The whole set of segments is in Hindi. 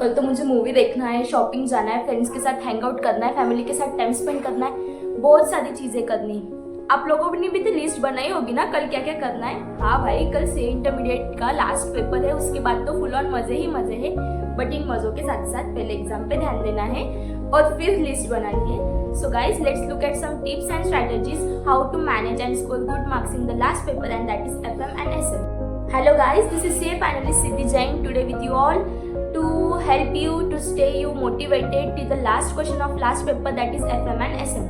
कल तो मुझे मूवी देखना है, शॉपिंग जाना है, फ्रेंड्स के साथ हैंग आउट करना है, फैमिली के साथ टाइम स्पेंड करना है, बहुत सारी चीज़ें करनी है। आप लोगों ने भी तो लिस्ट बनाई होगी ना कल क्या क्या करना है। हाँ भाई, कल से इंटरमीडिएट का लास्ट पेपर है, उसके बाद तो फुल ऑन मजे ही मजे है। बट इन मज़ों के साथ साथ पहले एग्जाम पे ध्यान देना है और फिर लिस्ट बनानी है। So guys, let's look at some tips and strategies how to manage and score good marks in the last paper, and that is FM and SM. Hello guys, this is safe analyst Siddhi Jain today with you all to help you to stay you motivated till the last question of last paper, that is FM and SM.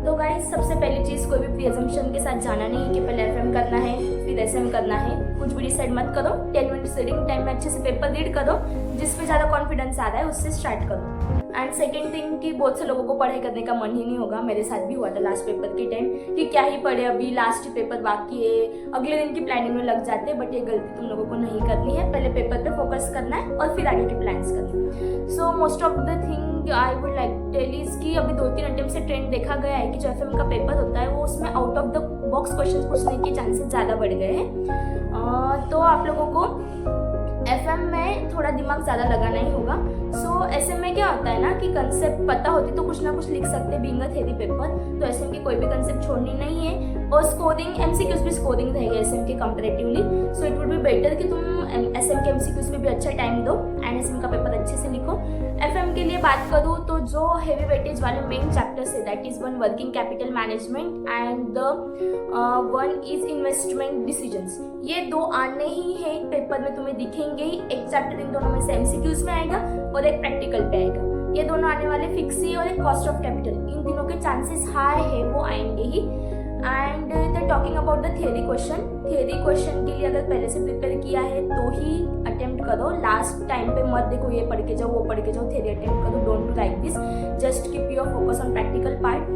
तो गाइस, सबसे पहली चीज़, कोई भी प्री असम्पशन के साथ जाना नहीं है कि पहले FM करना है फिर SM करना है। कुछ भी डिसाइड मत करो, 10 मिनट्स रीडिंग टाइम में अच्छे से पेपर रीड करो, जिस पे ज़्यादा कॉन्फिडेंस आ रहा है उससे स्टार्ट करो। एंड सेकेंड थिंग कि बहुत से लोगों को पढ़ाई करने का मन ही नहीं होगा, मेरे साथ भी हुआ था लास्ट पेपर के टाइम कि क्या ही पढ़े, अभी लास्ट पेपर बाकी है, अगले दिन की प्लानिंग में लग जाते हैं। बट ये गलती तुम लोगों को नहीं करनी है, पहले पेपर पे फोकस करना है और फिर आगे के प्लान्स करने हैं। So most of the thing I would like tell is कि अभी 2-3 अटेम्प्ट से ट्रेंड देखा गया है कि जो FM का पेपर होता है वो उसमें out of the box question पूछने के चांसेस ज़्यादा बढ़ गए हैं। तो आप लोगों को FM में थोड़ा दिमाग ज़्यादा लगाना ही होगा। सो SM में क्या होता है ना कि कंसेप्ट पता होती तो कुछ ना कुछ लिख सकते, बीइंग अ थ्योरी पेपर। तो SM की कोई भी कंसेप्ट छोड़नी नहीं है और स्कोरिंग MCQs भी स्कोरिंग रहेगी SM के comparatively. So it would be better कि तुम SM के MCQs में भी अच्छा टाइम दो एंड SM का पेपर अच्छे से लिखो। FM के लिए बात करूँ तो जो हेवी वेटेज वाले मेन चैप्टर्स है, that is one working capital management and the one is investment decisions. ये दो आने ही है पेपर में, तुम्हें दिखेंगे ही। एक चैप्टर इन दोनों में से MCQs में आएगा और एक प्रैक्टिकल पे आएगा। ये दोनों आने वाले फिक्स ही, और एक कॉस्ट ऑफ कैपिटल, इन तीनों के चांसेस हाई है वो आएंगे ही। And the talking about the theory question के लिए अगर पहले से प्रिपेयर किया है तो ही अटेम्प्ट करो। लास्ट टाइम पे मत देखो ये पढ़ के जाओ वो पढ़ के जाओ, थियरी अटेम्प्ट करो। Don't do like this, just keep your focus on practical part.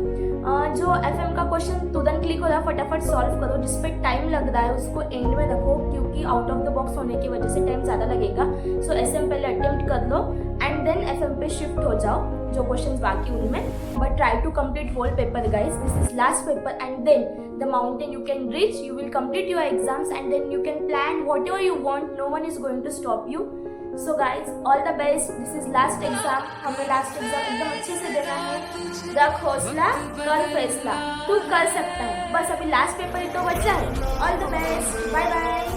जो FM का क्वेश्चन तुरंत क्लिक हो रहा है फटाफट सॉल्व करो, जिस पे टाइम लग रहा है उसको एंड में रखो, क्योंकि आउट ऑफ द बॉक्स होने की वजह से टाइम ज़्यादा लगेगा। सो SM पहले अटेम्प्ट कर लो एंड देन FM पे शिफ्ट हो जाओ जो क्वेश्चंस बाकी उनमें। But try to complete whole paper guys, this is last paper and then the mountain you can reach, you will complete your exams and then you can plan whatever you want, no one is going to stop you. So guys, all the best, this is last exam. हमें लास्ट एग्जाम एकदम अच्छे से देना है। रख हौसला, कर फैसला, तू कर सकता है। बस अभी लास्ट पेपर ही तो बचा है। All the best, bye bye.